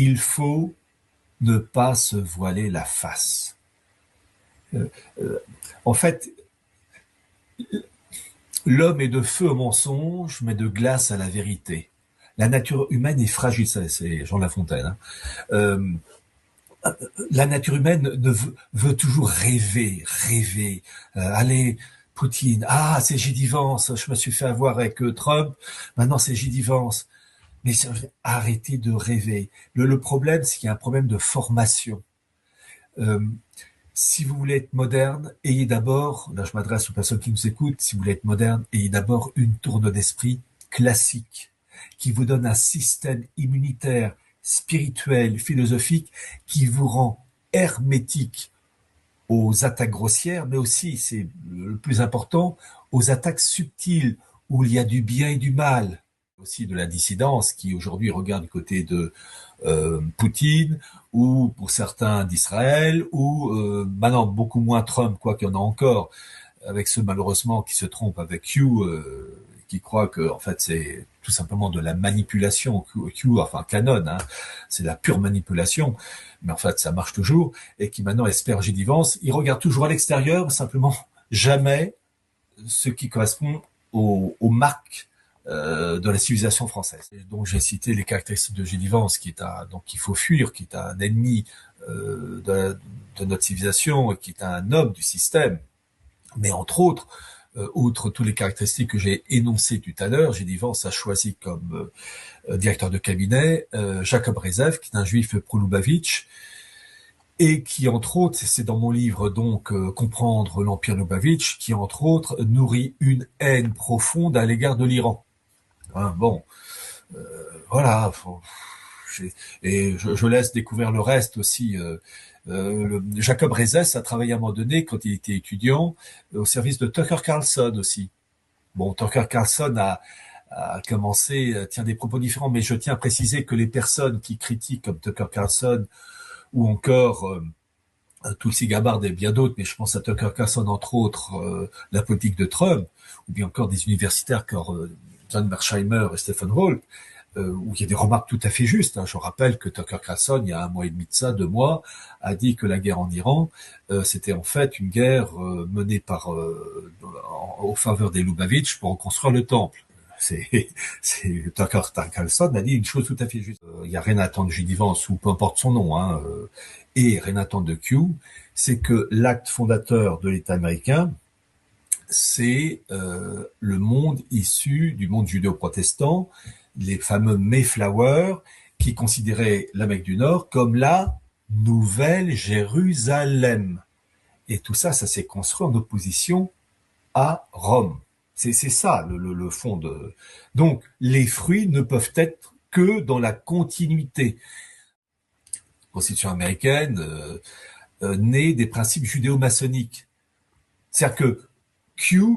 il faut ne pas se voiler la face. En fait, l'homme est de feu au mensonge, mais de glace à la vérité. La nature humaine est fragile, ça c'est Jean Lafontaine. Hein. Euh, la nature humaine veut toujours rêver. Allez, Poutine, ah c'est J.D. Vance, je me suis fait avoir avec Trump, maintenant c'est J.D. Vance. Mais arrêtez de rêver. Le problème, c'est qu'il y a un problème de formation. Euh, si vous voulez être moderne, ayez d'abord, là je m'adresse aux personnes qui nous écoutent, si vous voulez être moderne, ayez d'abord une tourne d'esprit classique, qui vous donne un système immunitaire, spirituel, philosophique, qui vous rend hermétique aux attaques grossières, mais aussi, c'est le plus important, aux attaques subtiles, où il y a du bien et du mal, aussi de la dissidence qui aujourd'hui regarde du côté de Poutine ou pour certains d'Israël ou maintenant beaucoup moins Trump, quoi qu'il y en a encore, avec ceux malheureusement qui se trompent avec Q, qui croient que en fait c'est tout simplement de la manipulation. Q enfin Canon, hein, c'est la pure manipulation, mais en fait ça marche toujours, et qui maintenant espère J.D. Vance. Ils regardent toujours à l'extérieur, simplement jamais ce qui correspond aux marques de la civilisation française. Et donc j'ai cité les caractéristiques de J.D. Vance, qui est donc qu'il faut fuir, qui est un ennemi de notre civilisation, qui est un homme du système. Mais entre autres, outre toutes les caractéristiques que j'ai énoncées tout à l'heure, J.D. Vance a choisi comme directeur de cabinet Jacob Rezaiv, qui est un juif pro-Lubavitch, et qui, entre autres, c'est dans mon livre, donc, Comprendre l'Empire Lubavitch, qui, entre autres, nourrit une haine profonde à l'égard de l'Iran. Hein, bon, voilà. Et je laisse découvrir le reste aussi. Jacob Rezaiv a travaillé à un moment donné, quand il était étudiant, au service de Tucker Carlson aussi. Bon, Tucker Carlson a commencé, tient des propos différents, mais je tiens à préciser que les personnes qui critiquent comme Tucker Carlson ou encore Tulsi Gabbard et bien d'autres, mais je pense à Tucker Carlson entre autres, la politique de Trump, ou bien encore des universitaires comme John Mersheimer et Stephen Holt, où il y a des remarques tout à fait justes. Hein. Je rappelle que Tucker Carlson, il y a 1 mois et demi de ça, 2 mois, a dit que la guerre en Iran, c'était en fait une guerre menée au faveur des Lubavitch pour reconstruire le temple. Tucker Carlson a dit une chose tout à fait juste. Il y a rien à attendre de J.D. Vance, ou peu importe son nom, hein, et rien à attendre de Q, c'est que l'acte fondateur de l'État américain, c'est le monde issu du monde judéo-protestant, les fameux Mayflower, qui considéraient la Mecque du Nord comme la Nouvelle Jérusalem. Et tout ça, ça s'est construit en opposition à Rome. C'est ça le fond de... Donc, les fruits ne peuvent être que dans la continuité. La Constitution américaine naît des principes judéo-maçonniques. C'est-à-dire que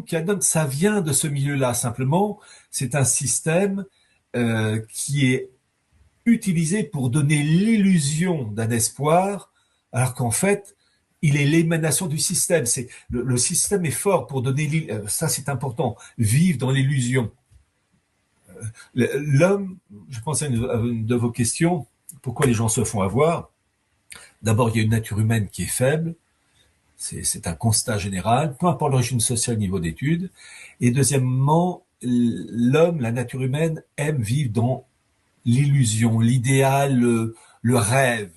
Canon, ça vient de ce milieu-là. Simplement, c'est un système qui est utilisé pour donner l'illusion d'un espoir, alors qu'en fait, il est l'émanation du système. C'est le système est fort pour donner ça, c'est important. Vivre dans l'illusion. L'homme, je pense à une de vos questions. Pourquoi les gens se font avoir? D'abord, il y a une nature humaine qui est faible. C'est un constat général, peu importe l'origine sociale, niveau d'études. Et deuxièmement, l'homme, la nature humaine, aime vivre dans l'illusion, l'idéal, le rêve.